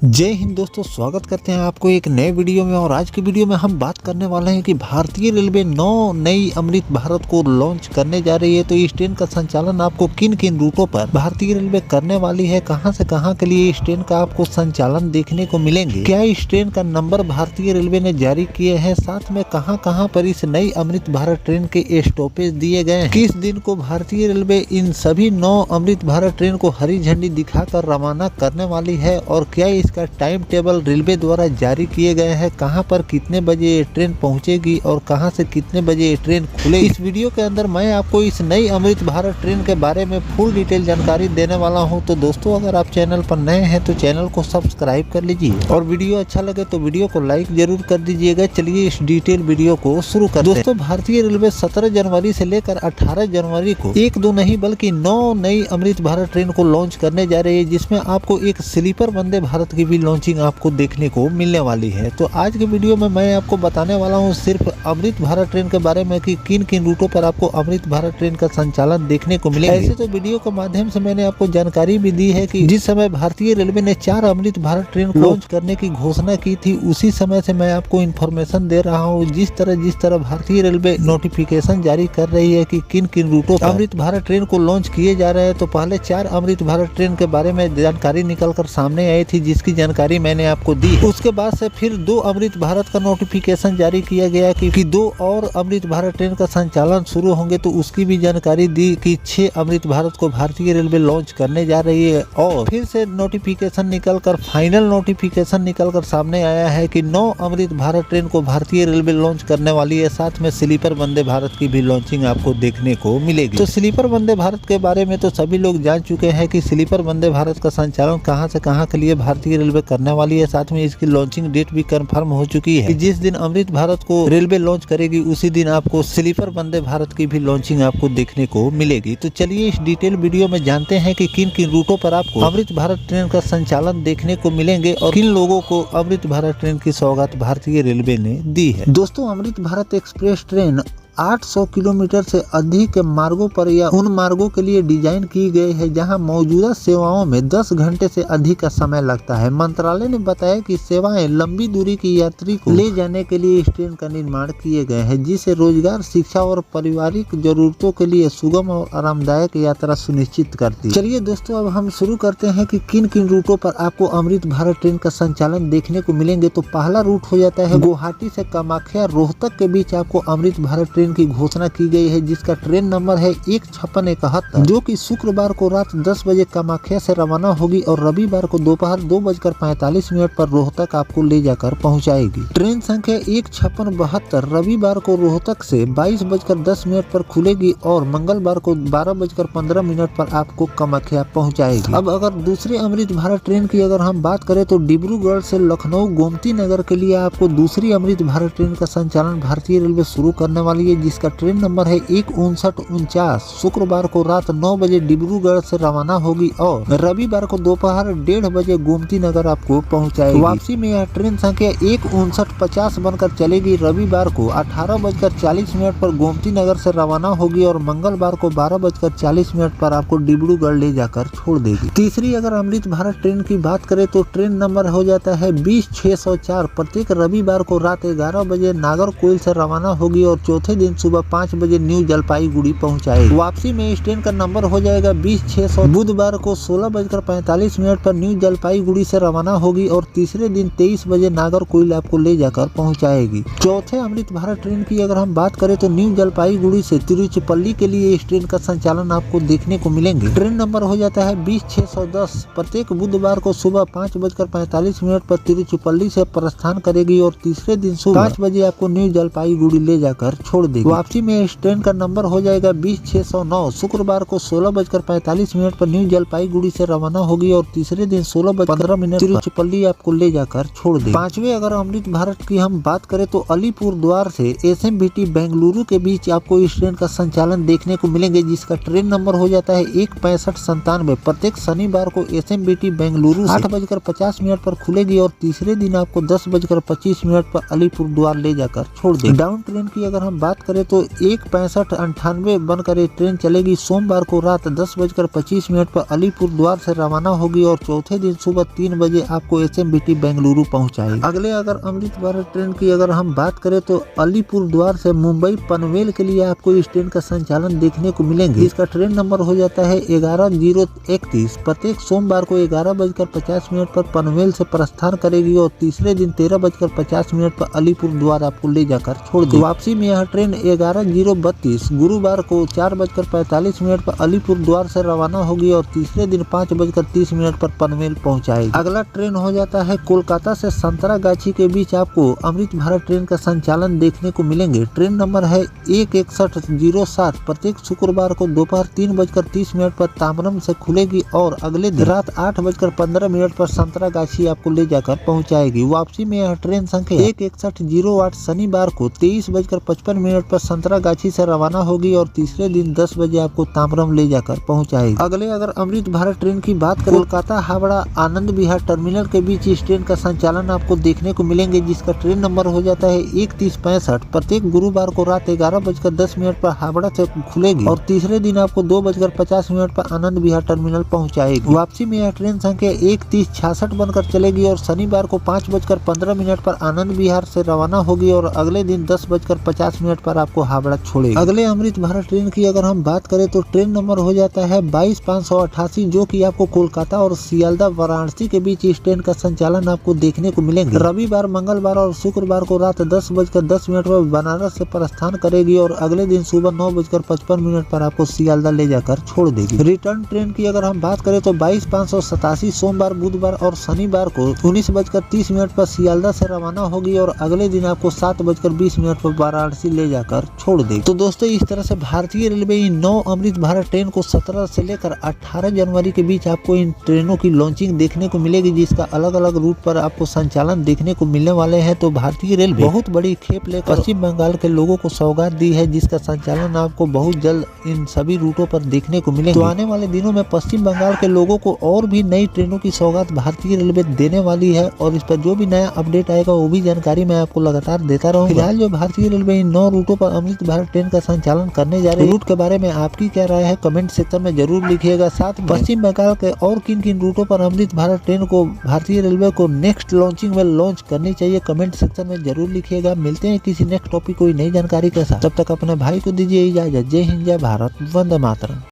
जय हिंद दोस्तों, स्वागत करते हैं आपको एक नए वीडियो में। और आज की वीडियो में हम बात करने वाले हैं कि भारतीय रेलवे 9 नई अमृत भारत को लॉन्च करने जा रही है। तो इस ट्रेन का संचालन आपको किन किन रूटों पर भारतीय रेलवे करने वाली है, कहां से कहां के लिए इस ट्रेन का आपको संचालन देखने को मिलेंगे, क्या इस ट्रेन का नंबर भारतीय रेलवे ने जारी किए हैं, साथ में कहां पर इस नई अमृत भारत ट्रेन के स्टॉपेज दिए गए हैं, किस दिन को भारतीय रेलवे इन सभी 9 अमृत भारत ट्रेन को हरी झंडी दिखाकर रवाना करने वाली है, और क्या इसका टाइम टेबल रेलवे द्वारा जारी किए गए हैं, कहां पर कितने बजे ये ट्रेन पहुंचेगी और कहां से कितने बजे ये ट्रेन खुलेगी। इस वीडियो के अंदर मैं आपको इस नई अमृत भारत ट्रेन के बारे में फुल डिटेल जानकारी देने वाला हूं। तो दोस्तों, अगर आप चैनल पर नए हैं तो चैनल को सब्सक्राइब कर लीजिए, और वीडियो अच्छा लगे तो वीडियो को लाइक जरूर कर दीजिएगा। चलिए इस डिटेल वीडियो को शुरू करते हैं। दोस्तों, भारतीय रेलवे 17 जनवरी से लेकर 18 जनवरी को 1-2 नहीं बल्कि 9 नई अमृत भारत ट्रेन को लॉन्च करने जा रही है, जिसमें आपको एक स्लीपर वंदे भारत की भी लॉन्चिंग आपको देखने को मिलने वाली है। तो आज के वीडियो में मैं आपको बताने वाला हूं सिर्फ अमृत भारत ट्रेन के बारे में कि किन किन रूटों पर आपको अमृत भारत ट्रेन का संचालन देखने को मिलेगा। ऐसे तो वीडियो के माध्यम से मैंने आपको जानकारी भी दी है कि जिस समय भारतीय रेलवे ने 4 अमृत भारत ट्रेन को लॉन्च करने की घोषणा की थी, उसी समय से मैं आपको इन्फॉर्मेशन दे रहा हूँ। जिस तरह भारतीय रेलवे नोटिफिकेशन जारी कर रही है कि किन किन रूटों पर अमृत भारत ट्रेन को लॉन्च किए जा रहे हैं, तो पहले 4 अमृत भारत ट्रेन के बारे में जानकारी निकल कर सामने आई थी, जिसकी जानकारी मैंने आपको दी। उसके बाद से फिर 2 अमृत भारत का नोटिफिकेशन जारी किया गया कि 2 और अमृत भारत ट्रेन का संचालन शुरू होंगे, तो उसकी भी जानकारी दी कि 6 अमृत भारत को भारतीय रेलवे लॉन्च करने जा रही है। और फिर से नोटिफिकेशन निकलकर फाइनल नोटिफिकेशन निकलकर सामने आया है कि 9 अमृत भारत ट्रेन को भारतीय रेलवे लॉन्च करने वाली है। साथ में स्लीपर वंदे भारत की भी लॉन्चिंग आपको देखने को मिलेगी। तो स्लीपर वंदे भारत के बारे में तो सभी लोग जान चुके हैं कि स्लीपर वंदे भारत का संचालन कहां से कहां के लिए भारतीय रेलवे करने वाली है। साथ में इसकी लॉन्चिंग डेट भी कंफर्म हो चुकी है कि जिस दिन अमृत भारत को रेलवे लॉन्च करेगी उसी दिन आपको स्लीपर वंदे भारत की भी लॉन्चिंग आपको देखने को मिलेगी। तो चलिए इस डिटेल वीडियो में जानते हैं कि किन किन रूटों पर आपको अमृत भारत ट्रेन का संचालन देखने को मिलेंगे और किन लोगों को अमृत भारत ट्रेन की सौगात भारतीय रेलवे ने दी है। दोस्तों, Amrit Bharat express train 800 kilometre से अधिक मार्गों पर या उन मार्गों के लिए डिजाइन की गई है जहां मौजूदा सेवाओं में 10 घंटे से अधिक का समय लगता है। मंत्रालय ने बताया कि सेवाएं लंबी दूरी की यात्री को ले जाने के लिए इस ट्रेन का निर्माण किए गए हैं, जिससे रोजगार, शिक्षा और पारिवारिक जरूरतों के लिए सुगम और आरामदायक यात्रा सुनिश्चित करती है। चलिए दोस्तों, अब हम शुरू करते हैं कि किन किन रूटों पर आपको अमृत भारत ट्रेन का संचालन देखने को मिलेंगे। तो पहला रूट हो जाता है गुवाहाटी से कामाख्या रोहतक के बीच आपको अमृत भारत ट्रेन की घोषणा की गई है, जिसका ट्रेन नंबर है 1571, जो कि शुक्रवार को रात 10 बजे कामाख्या से रवाना होगी और रविवार को दोपहर 2:45 पर रोहतक आपको ले जाकर पहुंचाएगी। ट्रेन संख्या 1572 रविवार को रोहतक से 22:10 पर खुलेगी और मंगलवार को 12:15 पर आपको कामाख्या पहुंचाएगी। अब अगर दूसरे अमृत भारत ट्रेन की अगर हम बात करें तो डिब्रूगढ़ से लखनऊ गोमती नगर के लिए आपको दूसरी अमृत भारत ट्रेन का संचालन भारतीय रेलवे शुरू करने वाली है, जिसका ट्रेन नंबर है 1549। शुक्रवार को रात 9 बजे डिब्रूगढ़ से रवाना होगी और रविवार को दोपहर 1:30 बजे गोमती नगर आपको पहुंचाएगी। वापसी में यह ट्रेन संख्या 5950 बनकर चलेगी। रविवार को 18:40 पर गोमती नगर से रवाना होगी और मंगलवार को 12:40 पर आपको डिब्रूगढ़ ले जाकर छोड़ देगी। तीसरी अगर अमृत भारत ट्रेन की बात करें तो ट्रेन नंबर हो जाता है 20604। प्रत्येक रविवार को रात 11 बजे नागरकोइल से रवाना होगी और चौथे दिन सुबह 5 बजे न्यू जलपाईगुड़ी पहुंचाएगी। वापसी में इस ट्रेन का नंबर हो जाएगा 20600। बुधवार को 16:45 पर न्यू जलपाईगुड़ी से रवाना होगी और तीसरे दिन 23 बजे नागरकोइल आपको ले जाकर पहुंचाएगी। चौथे अमृत भारत ट्रेन की अगर हम बात करें तो न्यू जलपाईगुड़ी से तिरुचिपल्ली के लिए इस ट्रेन का संचालन आपको देखने को मिलेंगे। ट्रेन नंबर हो जाता है 20610। प्रत्येक बुधवार को सुबह 5:45 पर तिरुचिपल्ली से प्रस्थान करेगी और तीसरे दिन सुबह 5 बजे आपको न्यू जलपाईगुड़ी ले जाकर छोड़ देगी। वापसी में इस ट्रेन का नंबर हो जाएगा 20609। शुक्रवार को 16:45 पर न्यू जलपाईगुड़ी से रवाना होगी और तीसरे दिन 16:15 तिरुचिपल्ली आपको ले जाकर छोड़ देगी। पांचवे अगर अमृत भारत की हम बात करें तो अलीपुर द्वार से SMBT बेंगलुरु के बीच आपको इस ट्रेन का संचालन देखने को मिलेंगे, जिसका ट्रेन नंबर हो जाता है 16597। प्रत्येक शनिवार को SMBT बेंगलुरु 8:50 पर खुलेगी और तीसरे दिन आपको 10:25 पर अलीपुर द्वार ले जाकर छोड़ देगी। डाउन ट्रेन की अगर हम बात करें तो 1:65-98 बनकर ये ट्रेन चलेगी। सोमवार को रात 10:25 पर अलीपुर द्वार से रवाना होगी और चौथे दिन सुबह 3 बजे आपको SMBT बेंगलुरु पहुंचाएगी। अगले अगर अमृत भारत ट्रेन की अगर हम बात करें तो अलीपुर द्वार से मुंबई पनवेल के लिए आपको इस ट्रेन का संचालन देखने को मिलेंगे। इसका ट्रेन नंबर हो जाता है 11:031। प्रत्येक सोमवार को 11:50 पर पनवेल से प्रस्थान करेगी और तीसरे दिन 13:50 पर अलीपुर द्वार आपको ले जाकर छोड़ देगी। वापसी में यह ट्रेन 11:032 गुरुवार को 4:45 पर अलीपुर द्वार से रवाना होगी और तीसरे दिन 5:30 पर पनवेल पहुंचाएगी। अगला ट्रेन हो जाता है कोलकाता से संतरागाछी के बीच आपको अमृत भारत ट्रेन का संचालन देखने को मिलेंगे। ट्रेन नंबर है 16107। प्रत्येक शुक्रवार को दोपहर 3:30 पर ताम्रम से खुलेगी और अगले दिन रात 8:15 पर संतरागाछी आपको ले जाकर पहुंचाएगी। वापसी में यह ट्रेन संख्या 16108 शनिवार को 23:55 पर संतरागाछी से रवाना होगी और तीसरे दिन 10 बजे आपको ताम्रम ले जाकर पहुंचाएगी। अगले अगर अमृत भारत ट्रेन की बात करें कोलकाता हावड़ा आनंद विहार टर्मिनल के बीच इस ट्रेन का संचालन आपको देखने को मिलेंगे, जिसका ट्रेन नंबर हो जाता है 3165। प्रत्येक गुरुवार को रात 11:10 पर हावड़ा से खुलेगी और तीसरे दिन आपको 2:50 पर आनंद विहार टर्मिनल पहुंचाएगी। वापसी में यह ट्रेन संख्या 13066 बनकर चलेगी और शनिवार को 5:15 पर आनंद विहार से रवाना होगी और अगले दिन 10:50 पर आपको हावड़ा छोड़ेगी। अगले अमृत भारत ट्रेन की अगर हम बात करें तो ट्रेन नंबर हो जाता है 22588, जो कि आपको कोलकाता और सियालदा वाराणसी के बीच इस ट्रेन का संचालन आपको देखने को मिलेंगे। रविवार, मंगलवार और शुक्रवार को रात 10:10 पर बनारस से प्रस्थान करेगी और अगले दिन सुबह 9:55 पर आपको सियालदा ले जाकर छोड़ देगी। रिटर्न ट्रेन की अगर हम बात करें तो 22587 सोमवार, बुधवार और शनिवार को 19:30 पर सियालदा से रवाना होगी और अगले दिन आपको 7:20 पर वाराणसी ले जाकर छोड़ देगी। तो दोस्तों, इस तरह से भारतीय रेलवे इन 9 अमृत भारत ट्रेन को 17 से लेकर 18 जनवरी के बीच आपको इन ट्रेनों की लॉन्चिंग देखने को मिलेगी, जिसका अलग अलग रूट पर आपको संचालन देखने को मिलने वाले हैं। तो भारतीय रेलवे बहुत बड़ी खेप लेकर पश्चिम बंगाल के लोगों को सौगात दी है, जिसका संचालन आपको बहुत जल्द इन सभी रूटों पर देखने को मिलेगा। तो आने वाले दिनों में पश्चिम बंगाल के लोगों को और भी नई ट्रेनों की सौगात भारतीय रेलवे देने वाली है और इस पर जो भी नया अपडेट आएगा वो भी जानकारी मैं आपको लगातार देता रहूंगा। फिलहाल जो भारतीय रेलवे इन 9 रूटों पर अमृत भारत ट्रेन का संचालन करने जा रही है, रूट के बारे में आपकी क्या राय है कमेंट सेक्शन में जरूर लिखिएगा। साथ पश्चिम बंगाल के और किन किन रूटों पर अमृत भारत ट्रेन को भारतीय रेलवे को नेक्स्ट लॉन्चिंग में लॉन्च करनी चाहिए कमेंट सेक्शन में जरूर लिखिएगा। मिलते हैं किसी नेक्स्ट टॉपिक कोई नई जानकारी के साथ, तब तक अपने भाई को दीजिए इजाजत। जय हिंद, जय भारत, वंदे मातरम।